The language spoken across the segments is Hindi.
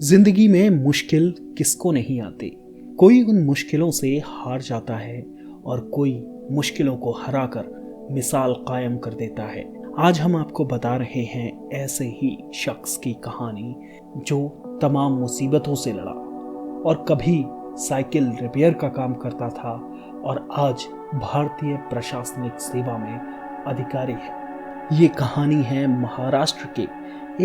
जिंदगी में मुश्किल किसको नहीं आती। कोई उन मुश्किलों से हार जाता है और कोई मुश्किलों को हराकर मिसाल कायम कर देता है। आज हम आपको बता रहे हैं ऐसे ही शख्स की कहानी जो तमाम मुसीबतों से लड़ा और कभी साइकिल रिपेयर का काम करता था और आज भारतीय प्रशासनिक सेवा में अधिकारी है। ये कहानी है महाराष्ट्र के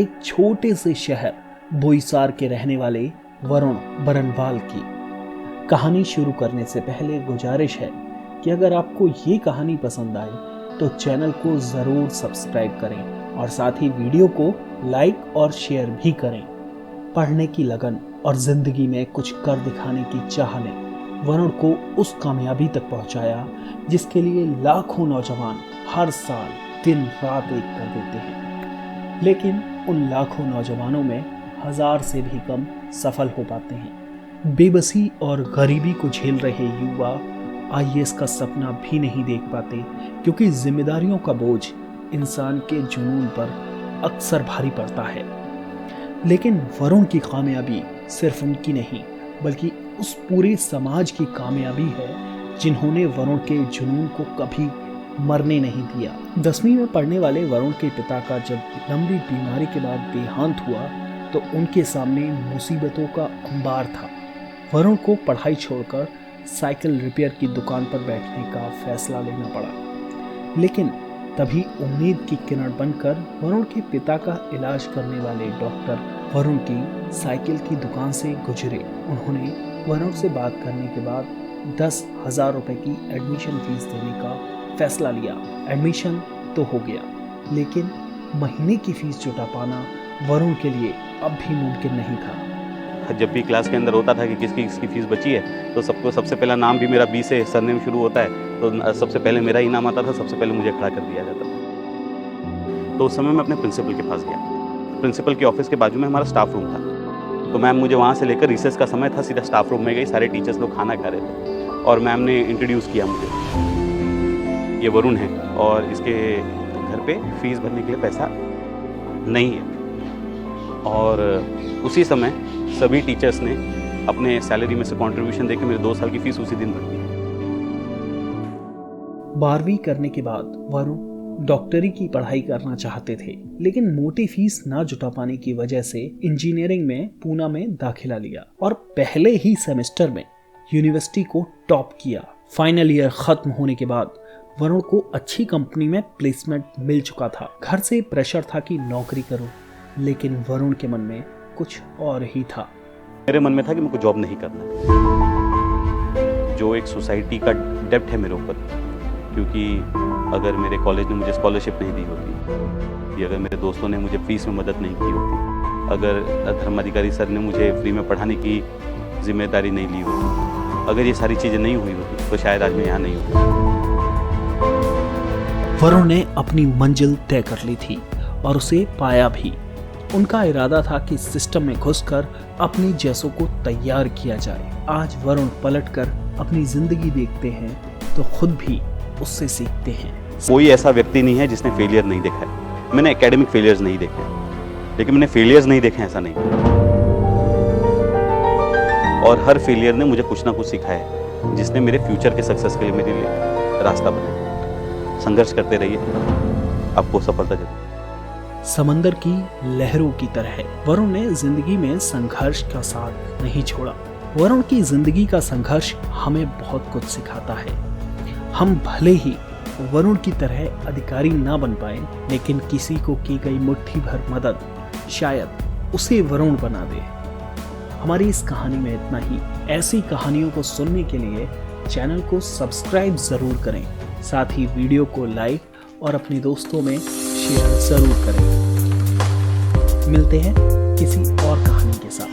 एक छोटे से शहर बोईसर के रहने वाले वरुण बरनवाल की। कहानी शुरू करने से पहले गुजारिश है कि अगर आपको ये कहानी पसंद आए तो चैनल को ज़रूर सब्सक्राइब करें और साथ ही वीडियो को लाइक और शेयर भी करें। पढ़ने की लगन और ज़िंदगी में कुछ कर दिखाने की चाह ने वरुण को उस कामयाबी तक पहुंचाया जिसके लिए लाखों नौजवान हर साल दिन रात एक कर देते हैं, लेकिन उन लाखों नौजवानों में 1000 से भी कम सफल हो पाते हैं। बेबसी और गरीबी को झेल रहे युवा आईएएस का सपना भी नहीं देख पाते क्योंकि जिम्मेदारियों का बोझ इंसान के जुनून पर अक्सर भारी पड़ता है। लेकिन वरुण की कामयाबी सिर्फ उनकी नहीं बल्कि उस पूरे समाज की कामयाबी है जिन्होंने वरुण के जुनून को कभी मरने नहीं दिया। 10वीं में पढ़ने वाले वरुण के पिता का जब लंबी बीमारी के बाद देहांत हुआ तो उनके सामने मुसीबतों का अंबार था। वरुण को पढ़ाई छोड़कर साइकिल रिपेयर की दुकान पर बैठने का फैसला लेना पड़ा, लेकिन तभी उम्मीद की किरण बनकर वरुण के पिता का इलाज करने वाले डॉक्टर वरुण की साइकिल की दुकान से गुजरे। उन्होंने वरुण से बात करने के बाद 10,000 रुपए की एडमिशन फीस देने का फैसला लिया। एडमिशन तो हो गया, लेकिन महीने की फीस जुटा पाना वरुण के लिए अब भी मुमकिन नहीं था। जब भी क्लास के अंदर होता था कि किसकी फीस बची है तो सबसे पहला नाम भी मेरा बी से सरनेम शुरू होता है तो सबसे पहले मेरा ही नाम आता था, सबसे पहले मुझे खड़ा कर दिया जाता था। तो उस समय मैं अपने प्रिंसिपल के पास गया। प्रिंसिपल के ऑफिस के बाजू में हमारा स्टाफ रूम था, तो मैम मुझे वहाँ से लेकर रिसेस का समय था सीधा स्टाफ रूम में गई। सारे टीचर्स लोग खाना खा रहे थे और मैम ने इंट्रोड्यूस किया मुझे, ये वरुण है और इसके घर पे फीस भरने के लिए पैसा नहीं है। और उसी समय सभी टीचर्स ने अपने सैलरी में से कंट्रीब्यूशन देके मेरे 2 साल की फीस उसी दिन भर दी। 12वीं करने के बाद वरुण डॉक्टरी की पढ़ाई करना चाहते थे, लेकिन मोटी फीस ना जुटा पाने की वजह से इंजीनियरिंग में पूना में दाखिला लिया और पहले ही सेमेस्टर में यूनिवर्सिटी को टॉप किया। फाइनल ईयर खत्म होने के बाद वरुण को अच्छी कंपनी में प्लेसमेंट मिल चुका था। घर से प्रेशर था कि नौकरी करो, लेकिन वरुण के मन में कुछ और ही था। मेरे मन में था कि मुझे जॉब नहीं करना है, जो एक सोसाइटी का डेब्ट है मेरे ऊपर, क्योंकि अगर मेरे कॉलेज ने मुझे स्कॉलरशिप नहीं दी होती, या अगर मेरे दोस्तों ने मुझे फीस में मदद नहीं की होती, अगर धर्माधिकारी सर ने मुझे फ्री में पढ़ाने की जिम्मेदारी नहीं ली होती, अगर ये सारी चीज़ें नहीं हुई होती तो शायद आज मैं यहाँ नहीं होता। वरुण ने अपनी मंजिल तय कर ली थी और उसे पाया भी। उनका इरादा था कि सिस्टम में घुसकर अपनी जैसों को तैयार किया जाए। आज वरुण पलटकर अपनी जिंदगी देखते हैं तो खुद भी उससे सीखते हैं। कोई ऐसा व्यक्ति नहीं है जिसने फेलियर नहीं देखा है। मैंने एकेडमिक फेलियर्स नहीं देखे, लेकिन मैंने फेलियर्स नहीं देखे, ऐसा नहीं। और हर फेलियर ने मुझे कुछ ना कुछ सिखाया है जिसने मेरे फ्यूचर के सक्सेस के लिए मेरे लिए रास्ता बनाया। संघर्ष करते रहिए, आपको सफलता जरूर। समंदर की लहरों की तरह वरुण ने जिंदगी में संघर्ष का साथ नहीं छोड़ा। वरुण की जिंदगी का संघर्ष हमें बहुत कुछ सिखाता है। हम भले ही वरुण की तरह अधिकारी ना बन पाए, लेकिन किसी को की गई मुट्ठी भर मदद शायद उसे वरुण बना दे। हमारी इस कहानी में इतना ही। ऐसी कहानियों को सुनने के लिए चैनल को सब्सक्राइब जरूर करें, साथ ही वीडियो को लाइक और अपने दोस्तों में शेयर जरूर करें। मिलते हैं किसी और कहानी के साथ।